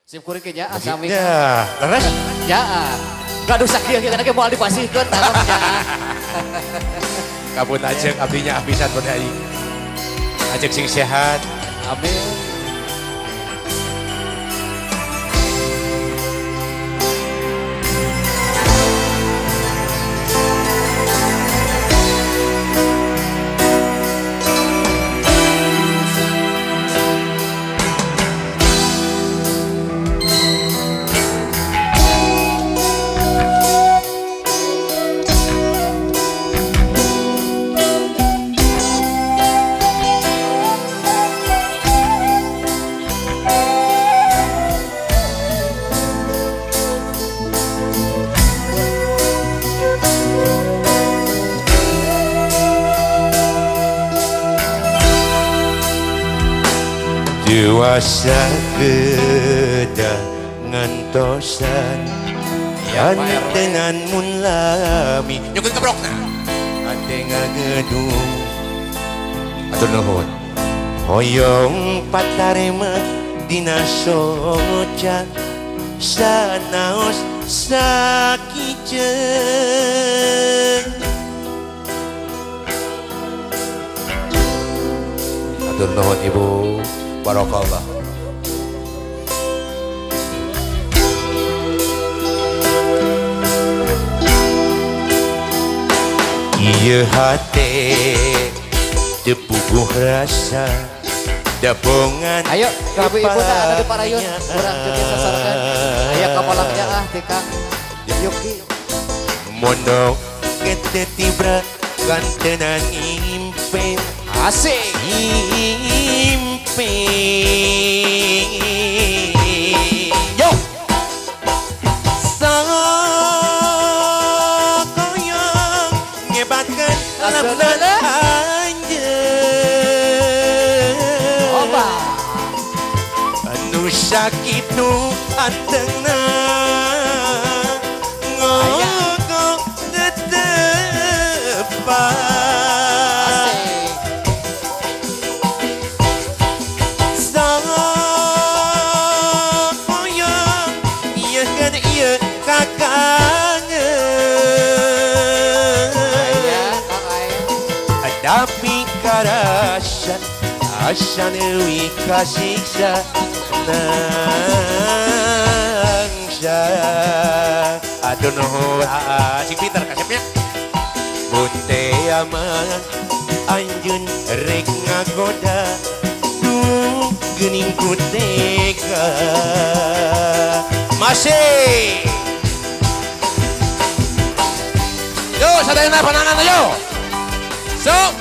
Sim kuring ke Jaa sami. Ya, leres? Jaa. Gaduh sakieu kita ge moal dipasihkeun tangkap Jaa. Kabut ajeng abdinya abisan berdai. Ajeng sing sehat. Amin. Dewasa kedah ngantosan yan dengan munlami nyukun kebrokna ate ngagedung atur nuhun hoyong patarema dina soca sanaos sakiceun atur nuhun ibu Barakallah. Ieu hate tepuguh rasa dabongan. Ayo, ibu ibu ada di Parayun, urang jeung sasarkan. Aya kapalangnya Tika. Yuki. Mondok kete tibra gantenan impen. Asik. Yo, sakoyong ngebatkan lamdan anjeun. Oba. Anu sakit nu antengna ngogok tetepan. Tapi karasa asa deui kasiksa nangsa aduh nuhun si Peter kasepnya bunte aman anjeun rek ngagoda duh geuning ku tega masih yo sadayana panangan yo sok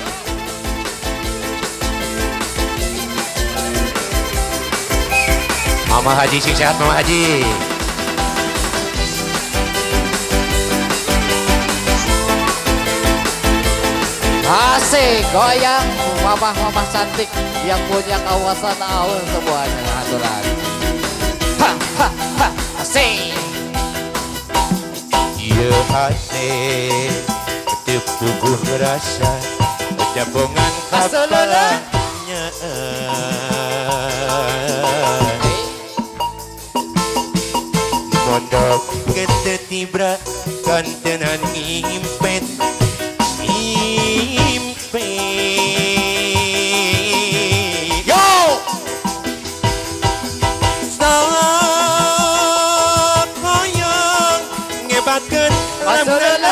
Mama Haji sing sehat Mama Haji. Asik goyang mama-mama cantik yang punya kawasan aul semuanya aturan. Ha ha ha asik. Ieu hate tepuguh rasa jabongan kapalanya mondok kete tibra gantenan impet yo sakoyong ngebatkeun lamdan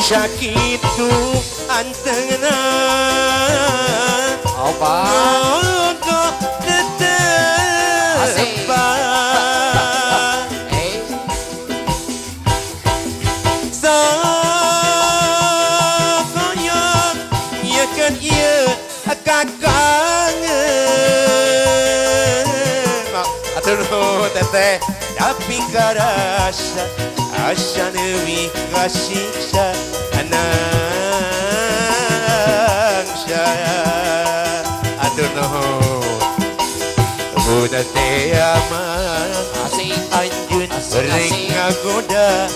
sakit tu antengna Opa ngogok tetepan sakoyong yekeun ieu kakangeun atur nuhun teteh tapi karasa asa deui kasiksa nangsa atur nuhun budak teh aman asik anjeun rek ngagoda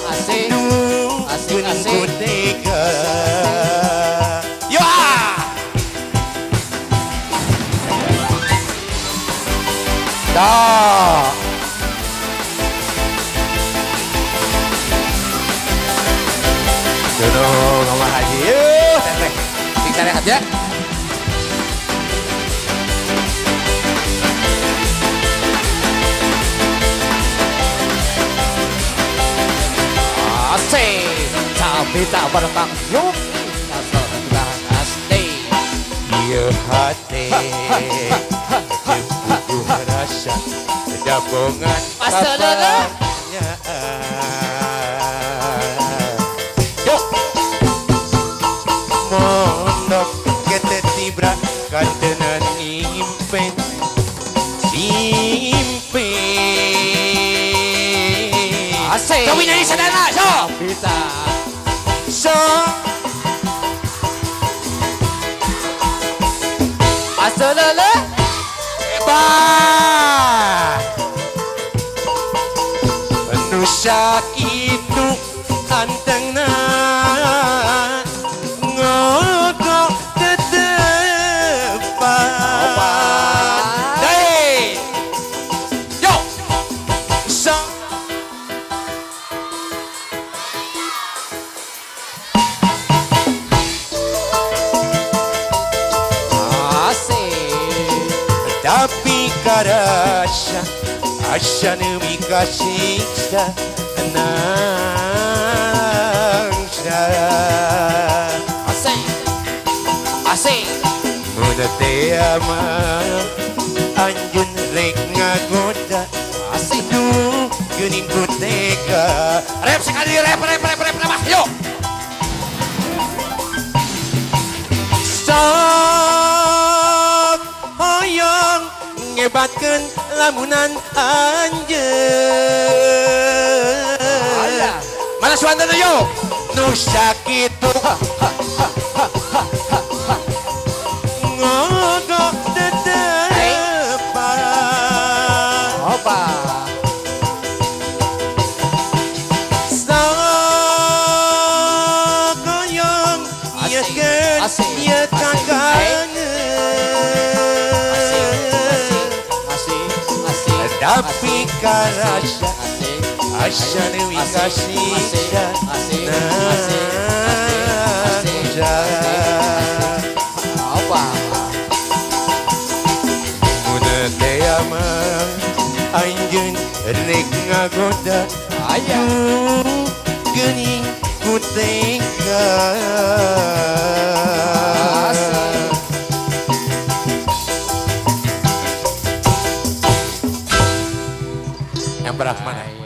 duh geuning ku tega yo Dah. Duh, ngomong haji. Yuk, teteh. Kita lihat ya. Asik, tapi tak berkang Yuki Asal asli. Iya hati Jempuh rasa Dabongan kabarnya. Yuk Mondok kita tibra Kantenan impen Asik. Kau nyanyi sadana, so Bisa. So Asalala. Bah Nusa itu anteng na ngogok ke depan. Hey, yo, so. Asik. Tapi karasya Asya nemi kasih nangsa Asik. Asik. Muna te ama Anjun rek ngagoda Asik. Aduh Gening ku tega Rep sekali rep. Yuk. Sok hoyong ngebatkeun lamunan anjeun. Mana suantana yo? Nu sakitu ngogok depan. Opa. Sok hoyong nyekeun Asik. ieu kangen. Tapi karasa Asya dewi kasih Apa? Muna te ama Anjun rek ngagoda Aduh Gening ku tega Yang berat mana?